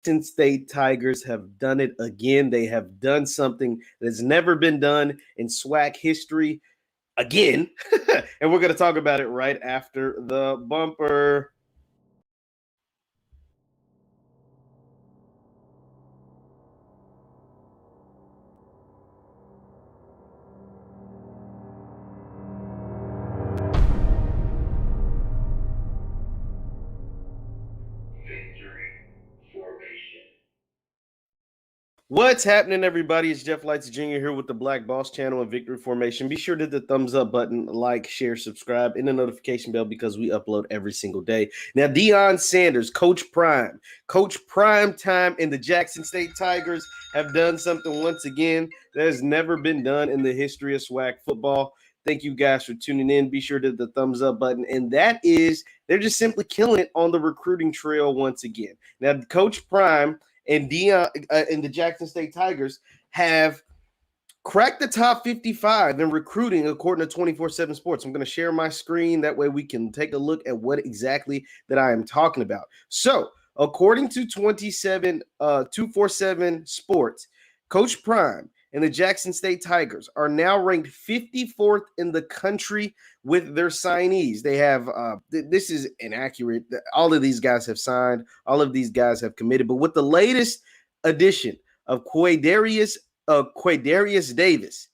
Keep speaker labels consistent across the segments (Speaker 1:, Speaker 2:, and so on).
Speaker 1: Jackson State Tigers have done it again. They have done something that's never been done in SWAC history again. And we're going to talk about it right after the bumper. What's happening, everybody? It's Jeff Lightsy Jr. here with the Black Boss Channel and Victory Formation. Be sure to hit the thumbs up button, like, share, subscribe, and the notification bell because we upload every single day. Now, Deion Sanders, Coach Prime Time, and the Jackson State Tigers have done something once again that has never been done in the history of SWAC football. Thank you guys for tuning in. Be sure to hit the thumbs up button. And that is, they're just simply killing it on the recruiting trail once again. Now, Coach Prime and Deion and the Jackson State Tigers have cracked the top 55 in recruiting according to 24/7 Sports. I'm going to share my screen. That way we can take a look at what exactly that I am talking about. So, according to 247 Sports, Coach Prime and the Jackson State Tigers are now ranked 54th in the country with their signees. They have, this is inaccurate. All of these guys have signed. All of these guys have committed. But with the latest addition of Quaydarius Davis,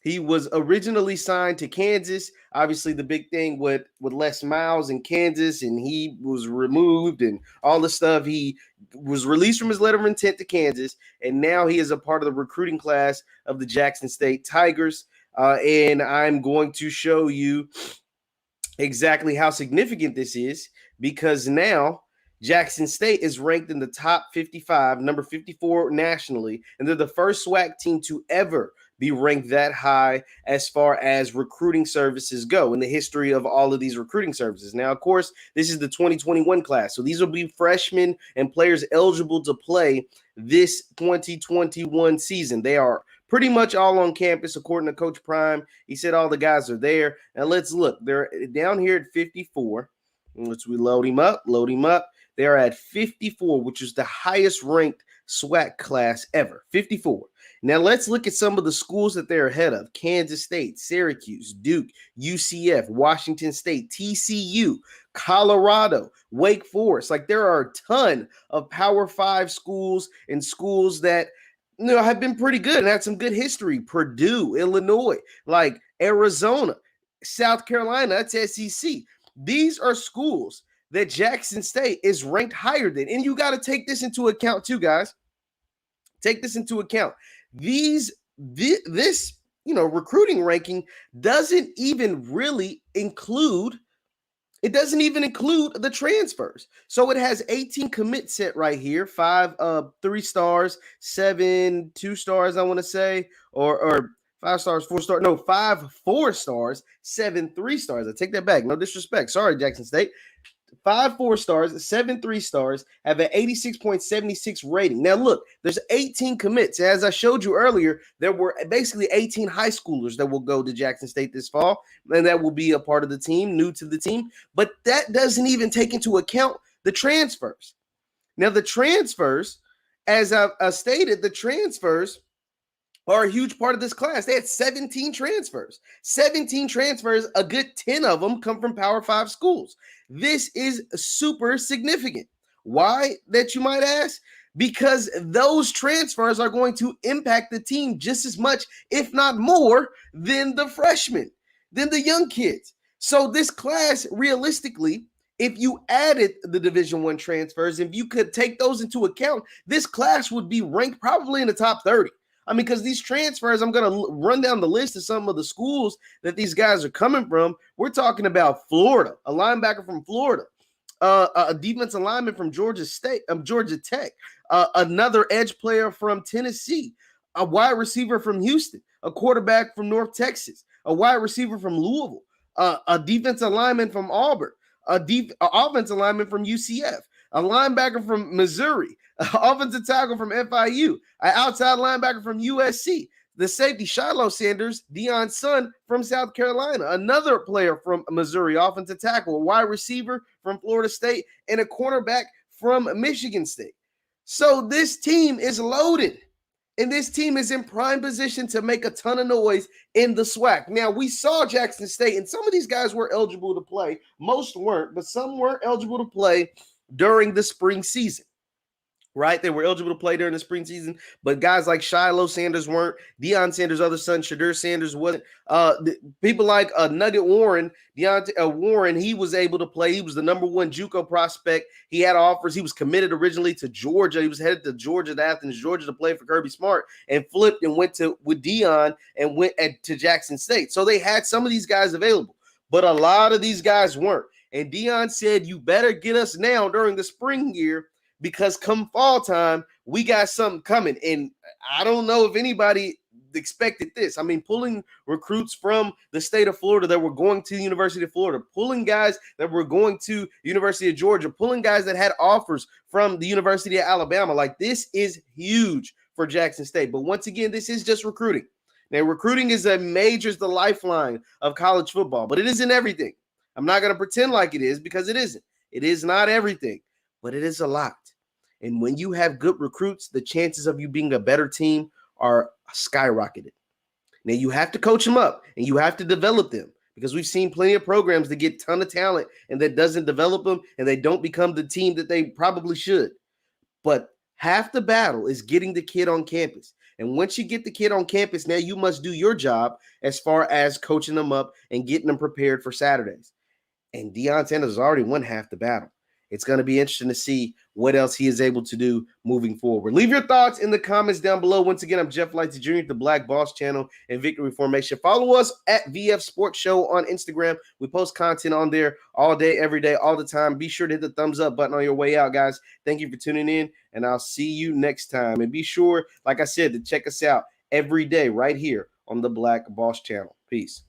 Speaker 1: he was originally signed to Kansas. Obviously, the big thing with Les Miles in Kansas, and he was removed and all the stuff. He was released from his letter of intent to Kansas, and now he is a part of the recruiting class of the Jackson State Tigers. And I'm going to show you exactly how significant this is because now Jackson State is ranked in the top 55, number 54 nationally, and they're the first SWAC team to ever be ranked that high as far as recruiting services go in the history of all of these recruiting services. Now, of course, this is the 2021 class, so these will be freshmen and players eligible to play this 2021 season. They are pretty much all on campus, according to Coach Prime. He said all the guys are there. Now, let's look. They're down here at 54. Let's load him up. They're at 54, which is the highest ranked SWAC class ever, 54. Now, let's look at some of the schools that they're ahead of. Kansas State, Syracuse, Duke, UCF, Washington State, TCU, Colorado, Wake Forest. Like, there are a ton of Power 5 schools and schools that have been pretty good and had some good history. Purdue, Illinois, like Arizona, South Carolina, that's SEC. These are schools that Jackson State is ranked higher than. And you got to take this into account too, guys. Take this into account. This recruiting ranking doesn't even include the transfers. So it has 18 commits set right here, 5 3 stars, 7 2 stars, I want to say, or 5 stars, 4 stars. No, 5 4 stars, 7 3 stars. I take that back. No disrespect. Sorry, Jackson State. 5 4 stars, 7 3 stars, have an 86.76 rating. Now, look, there's 18 commits. As I showed you earlier, there were basically 18 high schoolers that will go to Jackson State this fall, and that will be a part of the team, new to the team. But that doesn't even take into account the transfers. Now, the transfers, as I stated, the transfers are a huge part of this class. They had 17 transfers. 17 transfers, a good 10 of them come from Power 5 schools. This is super significant. Why, that you might ask? Because those transfers are going to impact the team just as much, if not more, than the freshmen, than the young kids. So this class, realistically, if you added the Division I transfers, if you could take those into account, this class would be ranked probably in the top 30. I mean, because these transfers, I'm going to run down the list of some of the schools that these guys are coming from. We're talking about Florida, a linebacker from Florida, a defensive lineman from Georgia Tech, another edge player from Tennessee, a wide receiver from Houston, a quarterback from North Texas, a wide receiver from Louisville, a defensive lineman from Auburn, an offensive lineman from UCF, a linebacker from Missouri, an offensive tackle from FIU, an outside linebacker from USC, the safety Shiloh Sanders, Deion's son from South Carolina, another player from Missouri, offensive tackle, a wide receiver from Florida State, and a cornerback from Michigan State. So this team is loaded. And this team is in prime position to make a ton of noise in the SWAC. Now, we saw Jackson State, and some of these guys were eligible to play. Most weren't, but some weren't eligible to play during the spring season. Right? They were eligible to play during the spring season, but guys like Shiloh Sanders weren't. Deion Sanders' other son, Shadur Sanders, wasn't. People like Nugget Warren, Deontay Warren, he was able to play. He was the number one JUCO prospect. He had offers. He was committed originally to Georgia. He was headed to Georgia, to Athens, Georgia, to play for Kirby Smart, and flipped and went with Deion and went to Jackson State. So they had some of these guys available, but a lot of these guys weren't. And Deion said, "You better get us now during the spring year, because come fall time, we got something coming." And I don't know if anybody expected this. I mean, pulling recruits from the state of Florida that were going to the University of Florida, pulling guys that were going to University of Georgia, pulling guys that had offers from the University of Alabama. Like, this is huge for Jackson State. But once again, this is just recruiting. Now, recruiting is the lifeline of college football, but it isn't everything. I'm not going to pretend like it is, because it isn't. It is not everything, but it is a lot. And when you have good recruits, the chances of you being a better team are skyrocketed. Now, you have to coach them up and you have to develop them, because we've seen plenty of programs that get a ton of talent and that doesn't develop them, and they don't become the team that they probably should. But half the battle is getting the kid on campus. And once you get the kid on campus, now you must do your job as far as coaching them up and getting them prepared for Saturdays. And Deion Sanders has already won half the battle. It's going to be interesting to see what else he is able to do moving forward. Leave your thoughts in the comments down below. Once again, I'm Jeff Lightsy Jr., the Black Boss Channel and Victory Formation. Follow us at VF Sports Show on Instagram. We post content on there all day, every day, all the time. Be sure to hit the thumbs up button on your way out, guys. Thank you for tuning in, and I'll see you next time. And be sure, like I said, to check us out every day right here on the Black Boss Channel. Peace.